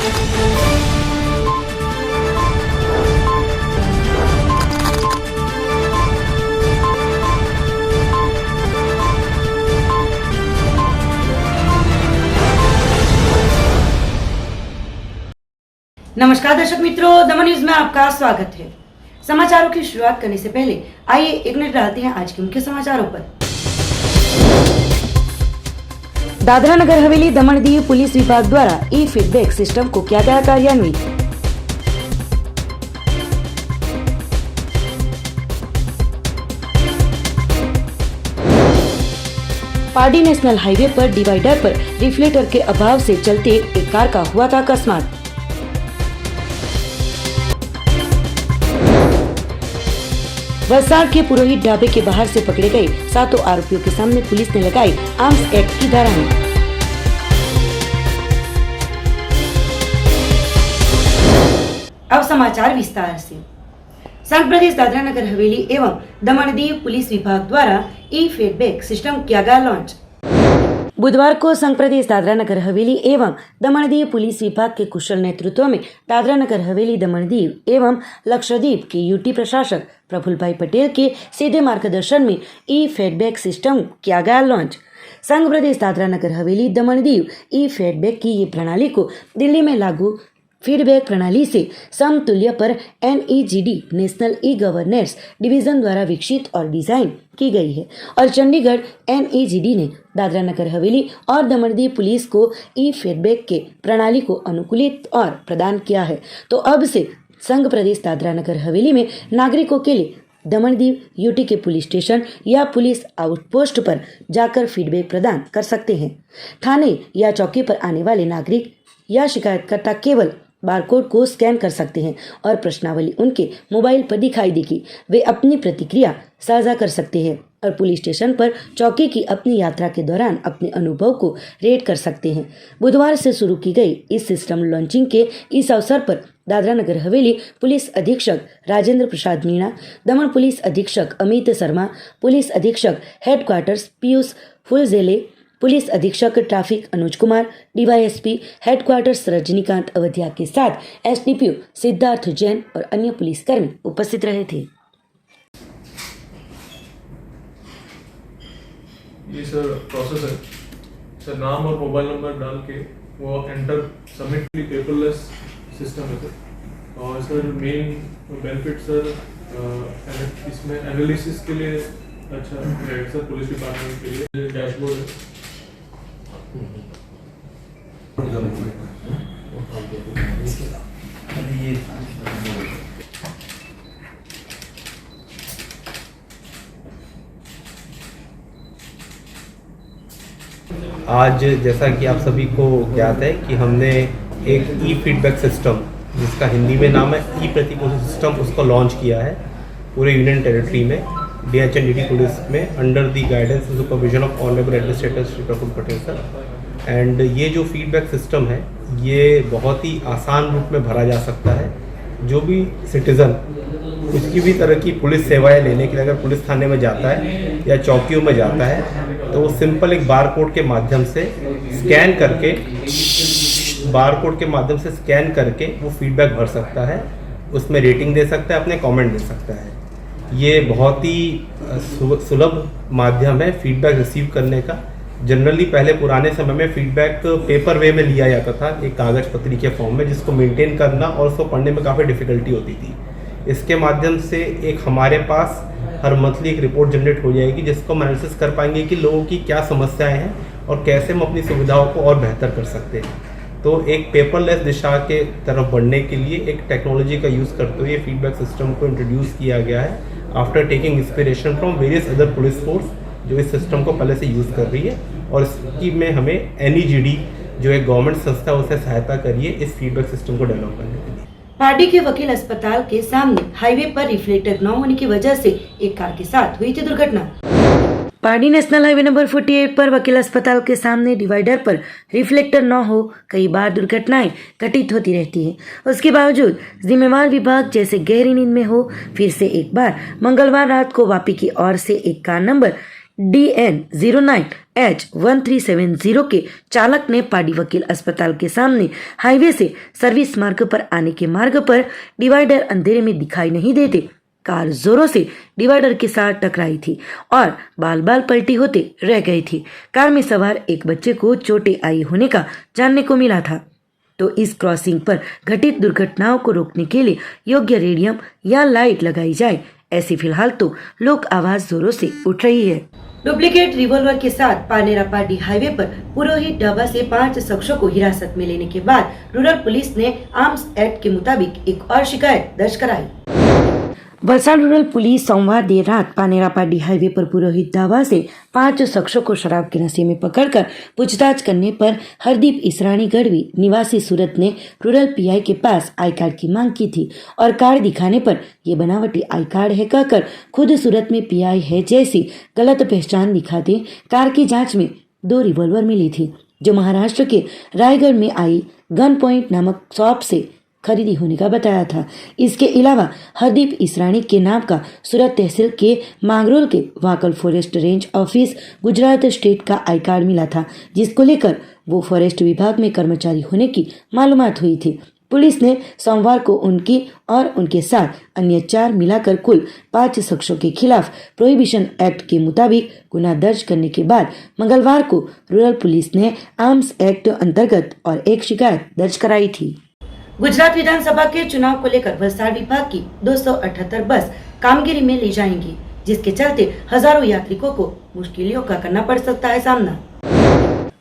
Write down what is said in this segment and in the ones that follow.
नमस्कार दर्शक मित्रों, दमन न्यूज में आपका स्वागत है। समाचारों की शुरुआत करने से पहले आइए एक नजर डालते हैं आज के मुख्य समाचारों पर। दादरा नगर हवेली दमन दीव पुलिस विभाग द्वारा ई फीडबैक सिस्टम को किया गया कार्यान्वित। पार्डी नेशनल हाईवे पर डिवाइडर पर रिफ्लेक्टर के अभाव से चलते एक कार का हुआ था अकस्मात। वलसाड के पुरोहित ढाबे के बाहर से पकड़े गए 7 आरोपियों के सामने पुलिस ने लगाई आर्म्स एक्ट की धाराएं। अब समाचार विस्तार से। संघ प्रदेश दादरा नगर हवेली एवं दमन दीव पुलिस विभाग द्वारा ई फीडबैक सिस्टम किया गया लॉन्च। बुधवार को संघ प्रदेश दादरा नगर हवेली एवं दमन दीव पुलिस विभाग के कुशल नेतृत्व में दादरा नगर हवेली दमन दीव एवं लक्षद्वीप के यूटी प्रशासक प्रफुल्ल भाई पटेल के सीधे मार्गदर्शन में ई फीडबैक सिस्टम किया गया लॉन्च। संघ प्रदेश दादरा नगर हवेली दमन दीव ई फीडबैक की ये प्रणाली को दिल्ली में लागू फीडबैक प्रणाली से समतुल्य पर NEGD national e governance division द्वारा विकसित और डिजाइन की गई है और चंडीगढ़ NEGD ने दादरा नगर हवेली और दमन दीव पुलिस को ई फीडबैक के प्रणाली को अनुकूलित और प्रदान किया है। तो अब से संघ प्रदेश दादरा नगर हवेली में नागरिकों के लिए दमन दीव यूटी के पुलिस स्टेशन या पुलिस आउटपोस्ट पर जाकर फीडबैक प्रदान कर सकते हैं। थाने या चौकी पर आने वाले नागरिक या शिकायतकर्ता केवल बारकोड को स्कैन कर सकते हैं और प्रश्नावली उनके मोबाइल पर दिखाई देगी। वे अपनी प्रतिक्रिया साझा कर सकते हैं और पुलिस स्टेशन पर चौकी की अपनी यात्रा के दौरान अपने अनुभव को रेट कर सकते हैं। बुधवार से शुरू की गई इस सिस्टम लॉन्चिंग के इस अवसर पर दादरा नगर हवेली पुलिस अधीक्षक राजेंद्र प्रसाद मीणा, दमन पुलिस अधीक्षक अमित शर्मा, पुलिस अधीक्षक हेडक्वार्टर्स पीयूष फुलझेले, पुलिस अधीक्षक traffic Anuj Kumar, DYSP headquarters Rajinikanth अवधिया के साथ SDPO सिद्धार्थ जैन और अन्य पुलिसकर्मी उपस्थित रहे थे। ये सर प्रोसेस है सर, नाम और मोबाइल नंबर डाल के वो एंटर सबमिट पेपरलेस सिस्टम है सर। और सर मेन बेनिफिट सर इसमें एनालिसिस के लिए अच्छा रहेगा सर। पुलिस डिपार्टमेंट के लिए डैशबोर्ड है। आज जैसा कि आप सभी को ज्ञात है कि हमने एक ई फीडबैक सिस्टम जिसका हिंदी में नाम है ई प्रतिपूर्ति सिस्टम उसको लॉन्च किया है पूरे यूनियन टेरिटरी में DHNDD पुलिस में under the guidance and supervision of honourable administrator Shri Praful Patel sir. And ये जो फीडबैक सिस्टम है ये बहुत ही आसान रूप में भरा जा सकता है। जो भी सिटीज़न कुछ भी तरह की पुलिस सेवाएं लेने के लिए अगर पुलिस थाने में जाता है या चौकियों में जाता है तो वो सिंपल एक बारकोड के माध्यम से स्कैन करके वो फीडबैक भर सकता है, उसमें रेटिंग दे सकता है, अपने कमेंट दे सकता है। ये बहुत ही सुलभ माध्यम है फीडबैक रिसीव करने का। जनरली पहले पुराने समय में फीडबैक पेपर वे में लिया जाता था एक कागज़ पत्री के फॉर्म में, जिसको मेंटेन करना और उसको पढ़ने में काफ़ी डिफ़िकल्टी होती थी। इसके माध्यम से एक हमारे पास हर मंथली एक रिपोर्ट जनरेट हो जाएगी जिसको हम एनालिसिस कर पाएंगे कि लोगों की क्या समस्याएं हैं और कैसे हम अपनी सुविधाओं को और बेहतर कर सकते हैं। तो एक पेपरलेस दिशा के तरफ बढ़ने के लिए एक टेक्नोलॉजी का यूज़ करते हुए फीडबैक सिस्टम को इंट्रोड्यूस किया गया है after taking inspiration from various other police force जो इस सिस्टम को पहले से यूज़ कर रही है। और इसकी में हमें NEGD जो एक गवर्नमेंट संस्था है उससे सहायता करिए इस फीडबैक सिस्टम को डेवलप करने के लिए। पार्टी के वकील अस्पताल के सामने हाईवे पर रिफ्लेक्टर न होने की वजह से एक कार के साथ हुई थी दुर्घटना। पार्डी नेशनल हाईवे नंबर 48 पर वकील अस्पताल के सामने डिवाइडर पर रिफ्लेक्टर न हो कई बार दुर्घटनाएं घटित होती रहती है। उसके बावजूद जिम्मेवार विभाग जैसे गहरी नींद में हो, फिर से एक बार मंगलवार रात को वापी की ओर से एक कार नंबर DN09H1370 के चालक ने पाडी वकील अस्पताल के सामने हाईवे से सर्विस मार्ग पर आने के मार्ग पर डिवाइडर अंधेरे में दिखाई नहीं देते कार जोरों से डिवाइडर के साथ टकराई थी और बाल बाल पलटी होते रह गई थी। कार में सवार एक बच्चे को चोटें आई होने का जानने को मिला था। तो इस क्रॉसिंग पर घटित दुर्घटनाओं को रोकने के लिए योग्य रेडियम या लाइट लगाई जाए, ऐसी फिलहाल तो लोक आवाज जोरों से उठ रही है। डुप्लीकेट रिवॉल्वर के साथ पानेरा पाडी हाईवे पर पुरोहित ढाबा से 5 शख्सों को हिरासत में लेने के बाद रूरल पुलिस ने आर्म्स एक्ट के मुताबिक एक और शिकायत दर्ज कराई। वलसाड रूरल पुलिस सोमवार देर रात पानेरा पाडी हाईवे पर पुरोहित ढाबा से 5 शख्सों को शराब के नशे में पकड़कर पूछताछ करने पर हरदीप इसरानी गढ़वी निवासी सूरत ने रूरल पीआई के पास आई कार्ड की मांग की थी और कार्ड दिखाने पर ये बनावटी आई कार्ड है कहकर खुद सूरत में पीआई है जैसी गलत पहचान दिखाते कार की जांच में 2 रिवॉल्वर मिली थी जो महाराष्ट्र के रायगढ़ में आई गन पॉइंट नामक शॉप से खरीदी होने का बताया था। इसके अलावा हरदीप इसरानी के नाम का सूरत तहसील के मांगरोल के Vakal forest range office Gujarat state का आई कार्ड मिला था, जिसको लेकर वो फॉरेस्ट विभाग में कर्मचारी होने की मालूमात हुई थी। पुलिस ने सोमवार को उनकी और उनके साथ अन्य 4 मिलाकर कुल 5 शख्सों के खिलाफ प्रोहिबिशन एक्ट के मुताबिक गुना दर्ज करने के बाद मंगलवार को रूरल पुलिस ने आर्म्स एक्ट अंतर्गत और एक शिकायत दर्ज कराई थी। गुजरात विधानसभा के चुनाव को लेकर वलसाड विभाग की 278 बस कामगिरी में ली जाएंगी, जिसके चलते हजारों यात्रिकों को मुश्किलों का करना पड़ सकता है सामना।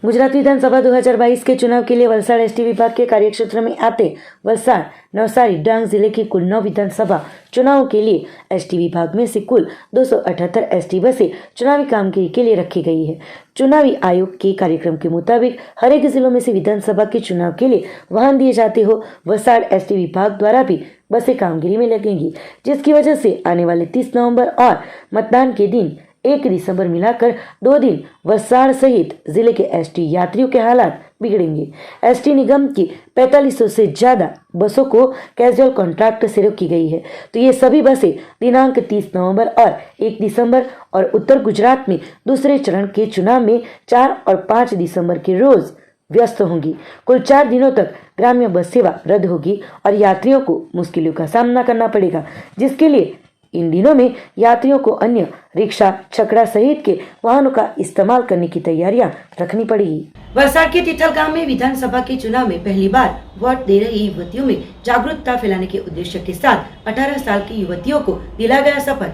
गुजरात विधानसभा 2022 के चुनाव के लिए वलसाड एसटी विभाग के कार्यक्षेत्र में आते वलसाड, नवसारी, डांग जिले की कुल 9 विधानसभा चुनावों के लिए एसटी विभाग में से कुल 278 एसटी बसें चुनावी कामगिरी के लिए रखी गई है। चुनावी आयोग के कार्यक्रम के मुताबिक हर एक जिलों में से विधानसभा के चुनाव के लिए वाहन दिए जाते हो वलसाड एसटी विभाग द्वारा भी बसें कामगिरी में लगेंगी, जिसकी वजह से आने वाले 30 नवंबर और मतदान के दिन 1 दिसंबर मिलाकर 2 दिन वलसाड सहित जिले के एसटी यात्रियों के हालात बिगड़ेंगे। एसटी निगम की 4500 से ज्यादा बसों को कैजुअल कॉन्ट्रैक्ट से रोकी गई है, तो ये सभी बसें दिनांक 30 नवंबर और 1 दिसंबर और उत्तर गुजरात में दूसरे चरण के चुनाव में 4 और 5 दिसंबर के रोज व्यस्त होंगी। कुल 4 दिनों तक ग्राम्य बस सेवा रद्द होगी और यात्रियों को मुश्किलों का सामना करना पड़ेगा, जिसके लिए इन दिनों में यात्रियों को अन्य रिक्शा, छकड़ा सहित के वाहनों का इस्तेमाल करने की तैयारियां रखनी पड़ेगी। वलसाड के तिथल गांव में विधानसभा के चुनाव में पहली बार वोट दे रही युवतियों में जागरूकता फैलाने के उद्देश्य के साथ 18 साल की युवतियों को दिलाया गया शपथ।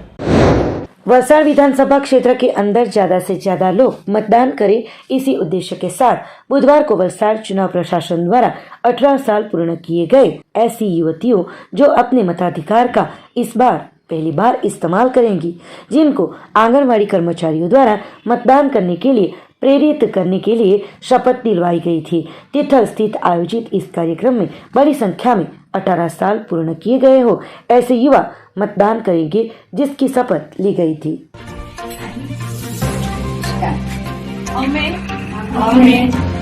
वलसाड विधानसभा क्षेत्र के अंदर ज्यादा से ज्यादा लोग मतदान करें, इसी उद्देश्य के साथ बुधवार को वलसाड चुनाव प्रशासन द्वारा 18 साल पूर्ण किए गए ऐसी युवतियों जो अपने मताधिकार का इस बार पहली बार इस्तेमाल करेंगी, जिनको आंगनवाड़ी कर्मचारियों द्वारा मतदान करने के लिए प्रेरित करने के लिए शपथ दिलवाई गई थी। तिथल स्थित आयोजित इस कार्यक्रम में बड़ी संख्या में 18 साल पूर्ण किए गए हो ऐसे युवा मतदान करेंगे, जिसकी शपथ ली गई थी।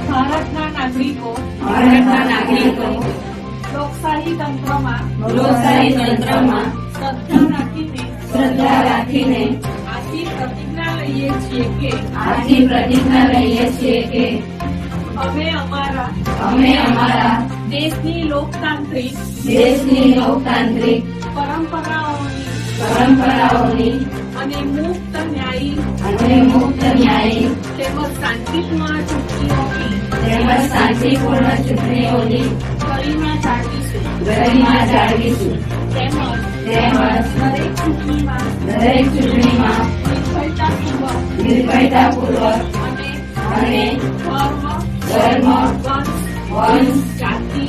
ભારતના નાગરિકો લોકશાહી તંત્રમાં શ્રદ્ધા રાખીને આથી પ્રતિજ્ઞા લઈએ છીએ કે અમે અમારા દેશની લોકતાંત્રિક પરંપરાઓની અને મુક્ત ન્યાયી તેમજ શાંતિપૂર્ણ ચૂંટણીઓની ગરિમા જાળવીશું તેમજ દરેક ચૂંટણીમાં નિર્ભયતાપૂર્વક અને ધર્મ, વંશ, જાતિ,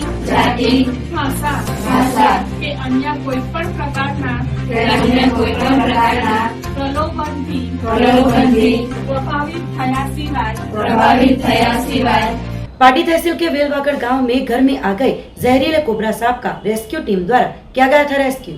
ભાષા કે અન્ય કોઈ પણ પ્રકારના પ્રલોભનથી પ્રભાવિત થયા સિવાય पाटी तहसील के वेलवागढ़ गांव में घर में आ गए जहरीले कोबरा सांप का रेस्क्यू टीम द्वारा किया गया था रेस्क्यू।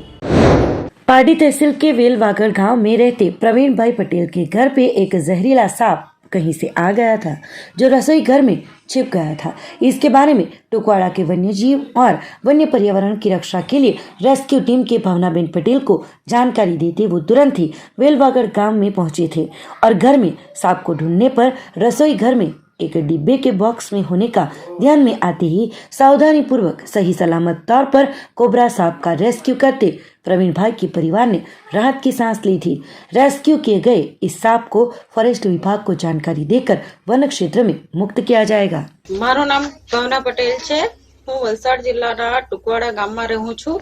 पाटी तहसील के वेलवागढ़ गांव में रहते प्रवीण भाई पटेल के घर पे एक जहरीला सांप कहीं से आ गया था जो रसोई घर में छिप गया था। इसके बारे में टुकवाड़ा के वन्य जीव और वन्य पर्यावरण की रक्षा के लिए रेस्क्यू टीम के भावनाबेन पटेल को जानकारी देते वो तुरंत ही वेलवागढ़ गांव में पहुंचे थे और घर में सांप को ढूंढने पर रसोई घर में एक डिब्बे के बॉक्स में होने का ध्यान में आते ही सावधानी पूर्वक सही सलामत तौर पर कोबरा सांप का रेस्क्यू करते प्रवीण भाई के परिवार ने राहत की सांस ली थी। रेस्क्यू किए गए इस सांप को फॉरेस्ट विभाग को जानकारी देकर वन क्षेत्र में मुक्त किया जाएगा। मारू नाम भावना पटेल छे। हूँ वलसाड जिल्लाना टुकवाड़ा गाममां रहूं छुं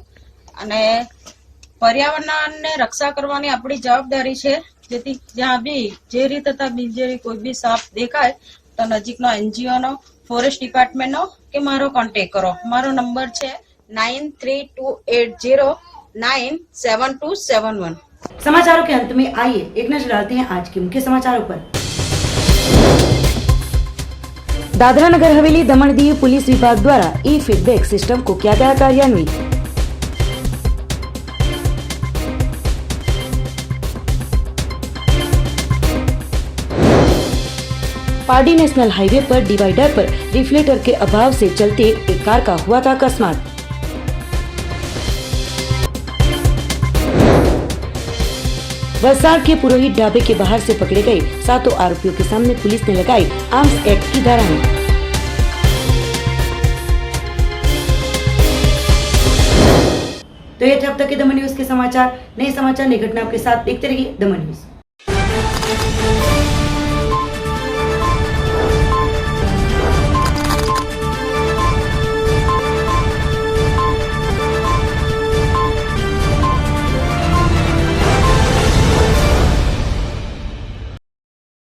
अने पर्यावरणने रक्षा करवानी आपणी जवाबदारी छे। जेथी ज्यां बी झेरी तथा बिनझेरी कोई बी साप देखाय तो नजीकनो एनजीओ नो फॉरेस्ट डिपार्टमेंट नो के मारो कॉन्टेक्ट करो। मारो नंबर छे 9328097271। समाचारों के अंत में आइए एक नजर डालते हैं आज के मुख्य समाचारों पर। दादरा नगर हवेली दमन दीव पुलिस विभाग द्वारा ई फीडबैक सिस्टम को किया गया कार्यान्वित। पार्डी नेशनल हाईवे पर डिवाइडर पर रिफ्लेक्टर के अभाव से चलते एक कार का हुआ था अकस्मात। वलसाड के पुरोहित ढाबे के बाहर से पकड़े गए 7 आरोपियों के सामने पुलिस ने लगाई आर्म्स एक्ट की धाराएं। तो ये थे अब तक के दमन न्यूज के समाचार। नए समाचार नई घटना आपके साथ देखते रहिए दमन न्यूज।